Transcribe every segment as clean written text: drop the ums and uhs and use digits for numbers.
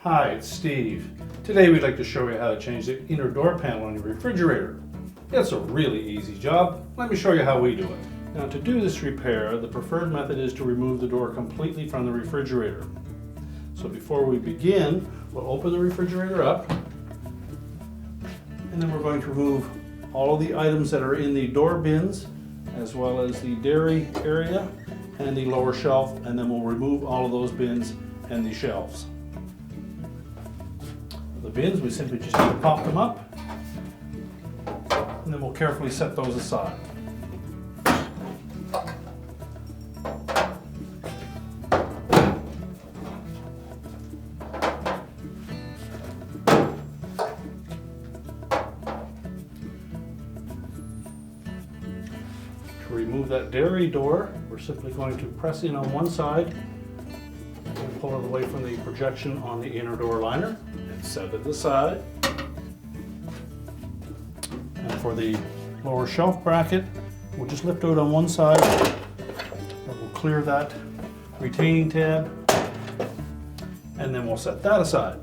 Hi, it's Steve. Today we'd like to show you how to change the inner door panel on your refrigerator. It's a really easy job. Let me show you how we do it. Now, to do this repair, the preferred method is to remove the door completely from the refrigerator. So before we begin, we'll open the refrigerator up, and then we're going to remove all of the items that are in the door bins, as well as the dairy area and the lower shelf, and then we'll remove all of those bins and the shelves. The bins, we simply just need to pop them up, and then we'll carefully set those aside. To remove that dairy door, we're simply going to press in on one side and pull it away from the projection on the inner door liner and set it aside. And for the lower shelf bracket, we'll just lift out on one side. That will clear that retaining tab, and then we'll set that aside.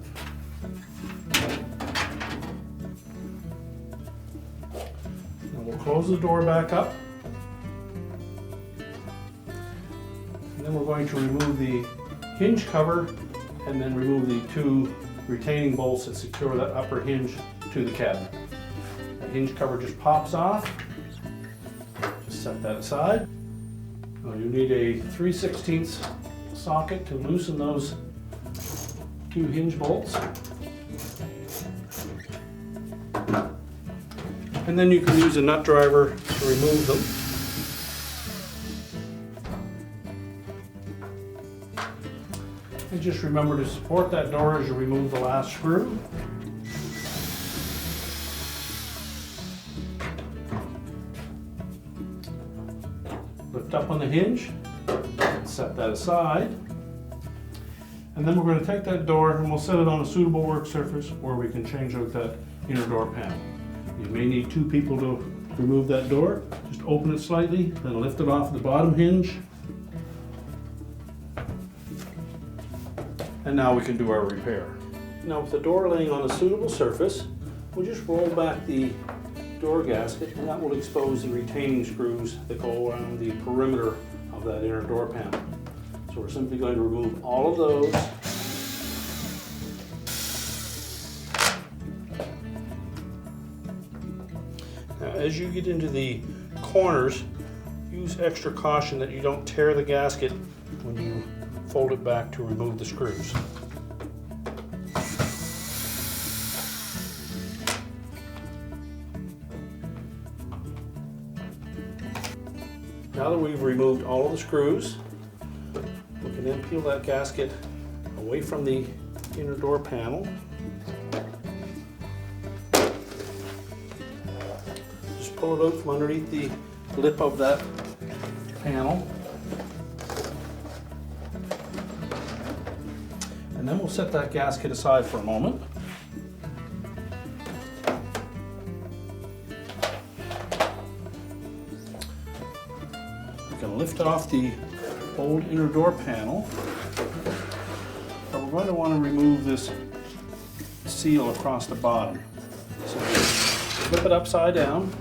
Now we'll close the door back up. And then we're going to remove the hinge cover and then remove the two retaining bolts that secure that upper hinge to the cabinet. The hinge cover just pops off. Just set that aside. Now you need a 3/16 socket to loosen those two hinge bolts. And then you can use a nut driver to remove them. And just remember to support that door as you remove the last screw. Lift up on the hinge, set that aside. And then we're going to take that door and we'll set it on a suitable work surface where we can change out that inner door panel. You may need two people to remove that door. Just open it slightly, then lift it off the bottom hinge. And now we can do our repair. Now, with the door laying on a suitable surface, we'll just roll back the door gasket, and that will expose the retaining screws that go around the perimeter of that inner door panel. So we're simply going to remove all of those. Now, as you get into the corners, use extra caution that you don't tear the gasket when you fold it back to remove the screws. Now that we've removed all of the screws, we can then peel that gasket away from the inner door panel. Just pull it out from underneath the lip of that panel. And then we'll set that gasket aside for a moment. We can lift off the old inner door panel, but we're going to want to remove this seal across the bottom. So flip it upside down.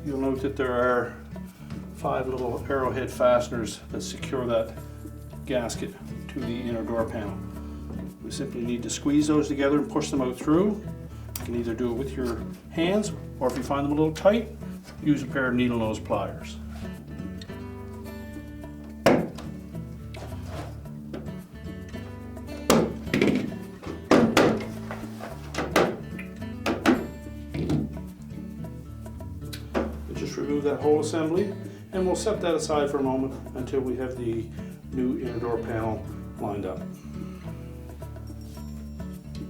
You'll note that there are 5 little arrowhead fasteners that secure that gasket to the inner door panel. We simply need to squeeze those together and push them out through. You can either do it with your hands, or if you find them a little tight, use a pair of needle nose pliers. Just remove that whole assembly, and we'll set that aside for a moment until we have the new inner door panel lined up.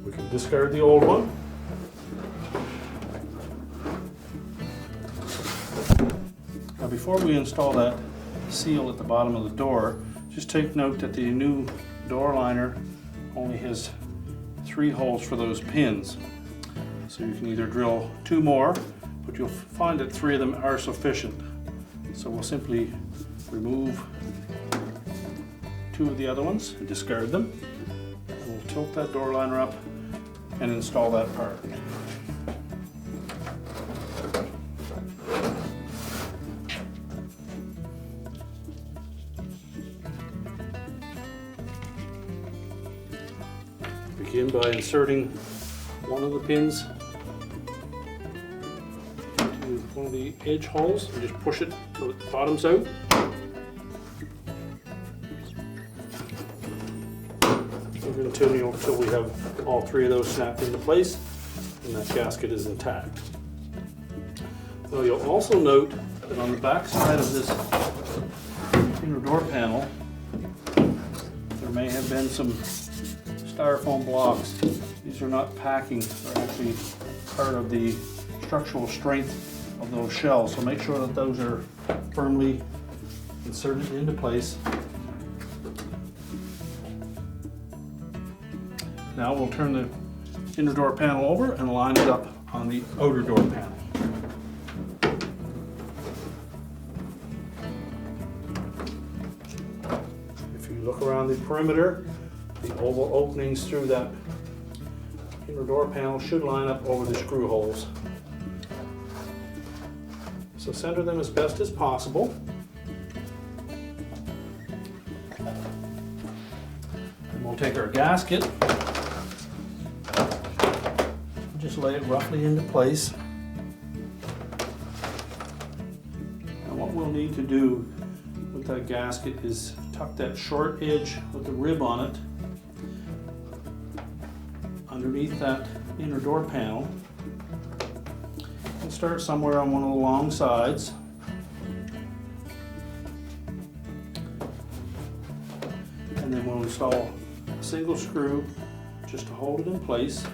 We can discard the old one. Now, before we install that seal at the bottom of the door, just take note that the new door liner only has 3 holes for those pins. So you can either drill 2 more, but you'll find that 3 of them are sufficient. So we'll simply remove two of the other ones and discard them. And we'll tilt that door liner up and install that part. Begin by inserting one of the pins into one of the edge holes and just push it till it bottoms out. We're going to continue until we have all three of those snapped into place and that gasket is intact. Now you'll also note that on the back side of this inner door panel there may have been some styrofoam blocks. These are not packing, they're actually part of the structural strength of those shells. So make sure that those are firmly inserted into place. Now we'll turn the inner door panel over and line it up on the outer door panel. If you look around the perimeter, the oval openings through that inner door panel should line up over the screw holes. So center them as best as possible. And we'll take our gasket, just lay it roughly into place. And what we'll need to do with that gasket is tuck that short edge with the rib on it underneath that inner door panel and start somewhere on one of the long sides. And then we'll install a single screw just to hold it in place.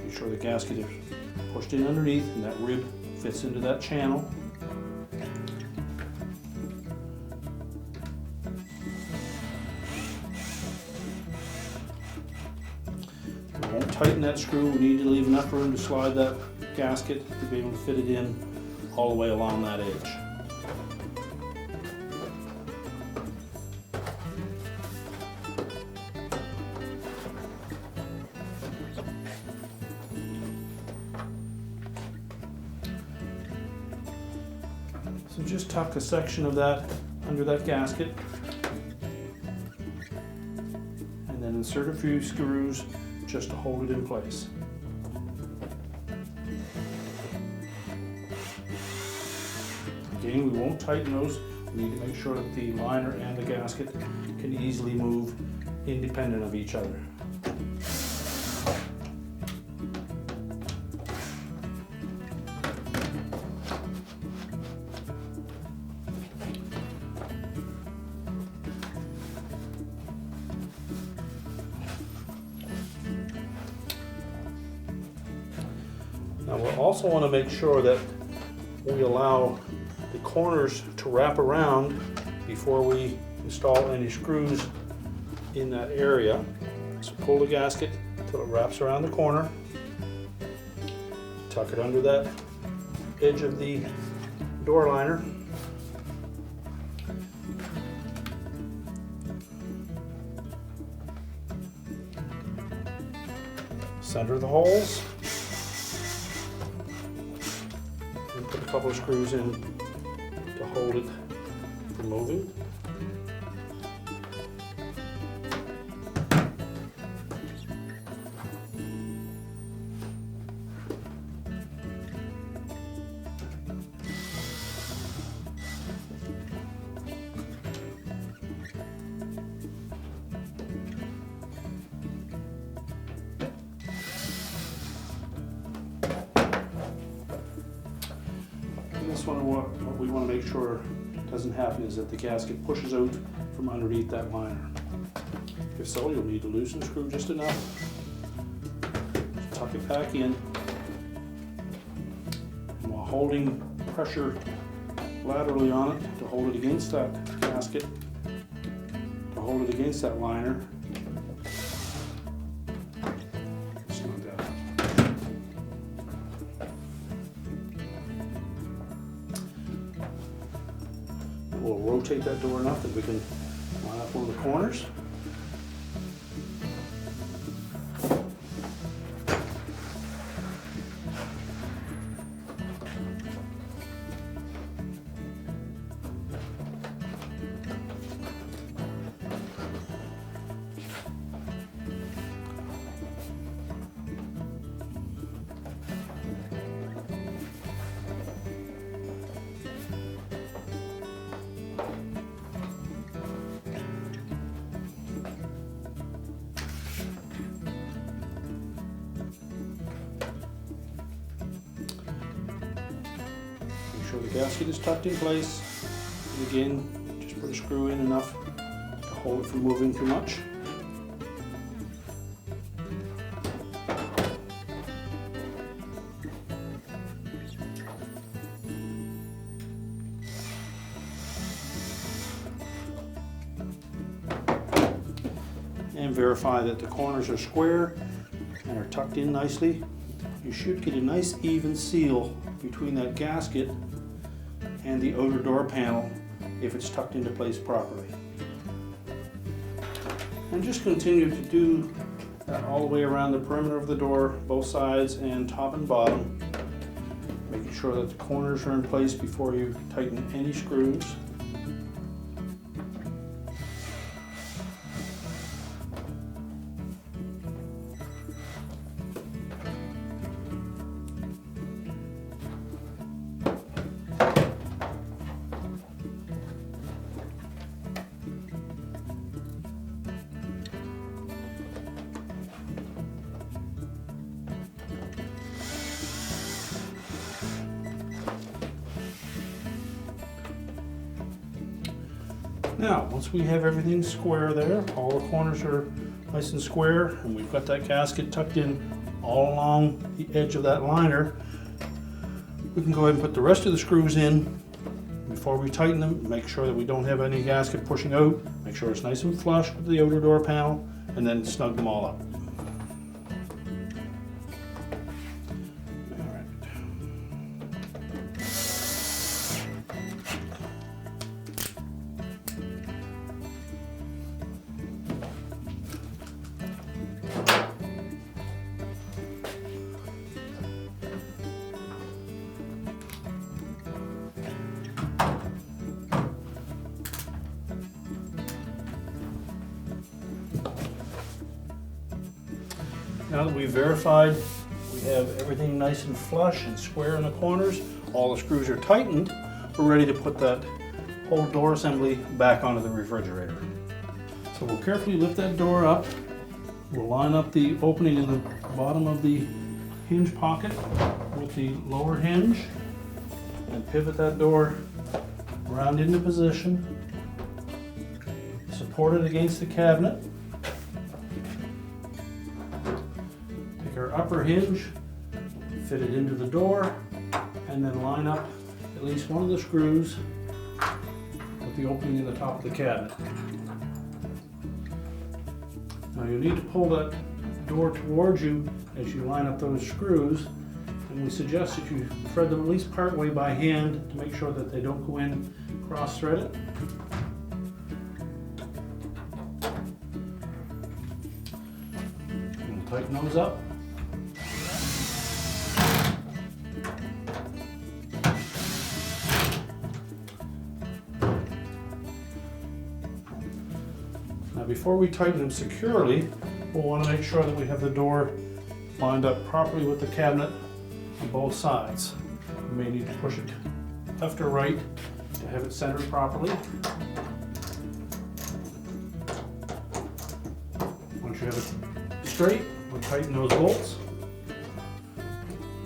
Be sure the gasket is pushed in underneath and that rib fits into that channel. We won't tighten that screw. We need to leave enough room to slide that gasket to be able to fit it in all the way along that edge. So just tuck a section of that under that gasket and then insert a few screws just to hold it in place. Again, we won't tighten those. We need to make sure that the liner and the gasket can easily move independent of each other. Now we'll also want to make sure that we allow the corners to wrap around before we install any screws in that area. So pull the gasket until it wraps around the corner. Tuck it under that edge of the door liner. Center the holes. And put a couple of screws in to hold it from moving. This one, what we want to make sure doesn't happen is that the gasket pushes out from underneath that liner. If so, you'll need to loosen the screw just enough. Tuck it back in. And while holding pressure laterally on it to hold it against that gasket, to hold it against that liner, snug that up. We'll rotate that door enough that we can line up one of the corners. Make sure the gasket is tucked in place. And again, just put a screw in enough to hold it from moving too much. And verify that the corners are square and are tucked in nicely. You should get a nice even seal between that gasket and the outer door panel if it's tucked into place properly. And just continue to do that all the way around the perimeter of the door, both sides and top and bottom, making sure that the corners are in place before you tighten any screws. Now, once we have everything square there, all the corners are nice and square, and we've got that gasket tucked in all along the edge of that liner, we can go ahead and put the rest of the screws in before we tighten them. Make sure that we don't have any gasket pushing out. Make sure it's nice and flush with the outer door panel, and then snug them all up. Now that we've verified we have everything nice and flush and square in the corners, all the screws are tightened, we're ready to put that whole door assembly back onto the refrigerator. So we'll carefully lift that door up. We'll line up the opening in the bottom of the hinge pocket with the lower hinge and pivot that door around into position. Support it against the cabinet. Take our upper hinge, fit it into the door, and then line up at least one of the screws with the opening in the top of the cabinet. Now you'll need to pull that door towards you as you line up those screws, and we suggest that you thread them at least part way by hand to make sure that they don't go in cross-threaded. We'll tighten those up. Now before we tighten them securely, we'll want to make sure that we have the door lined up properly with the cabinet on both sides. You may need to push it left or right to have it centered properly. Once you have it straight, we'll tighten those bolts.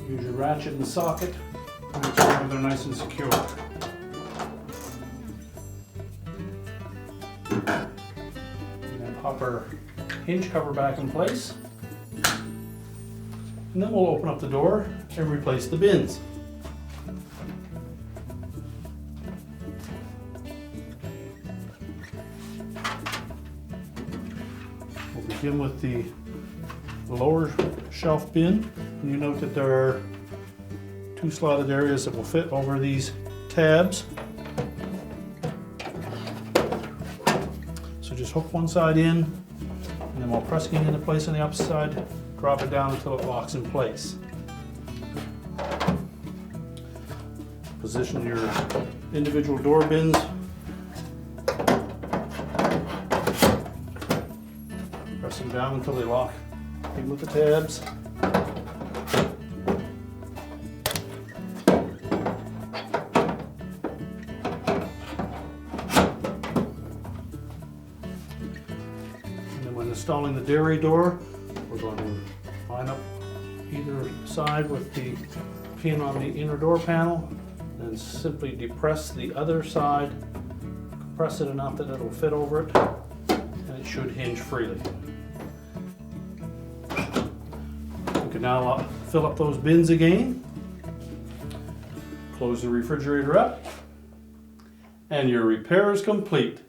Use your ratchet and socket to make sure they're nice and secure. Pop our hinge cover back in place, and then we'll open up the door and replace the bins. We'll begin with the lower shelf bin, and you note that there are two slotted areas that will fit over these tabs. So just hook one side in, and then while pressing it into place on the opposite side, drop it down until it locks in place. Position your individual door bins. Press them down until they lock in with the tabs. When installing the dairy door, we're going to line up either side with the pin on the inner door panel, and simply depress the other side, compress it enough that it'll fit over it, and it should hinge freely. You can now fill up those bins again, close the refrigerator up, and your repair is complete.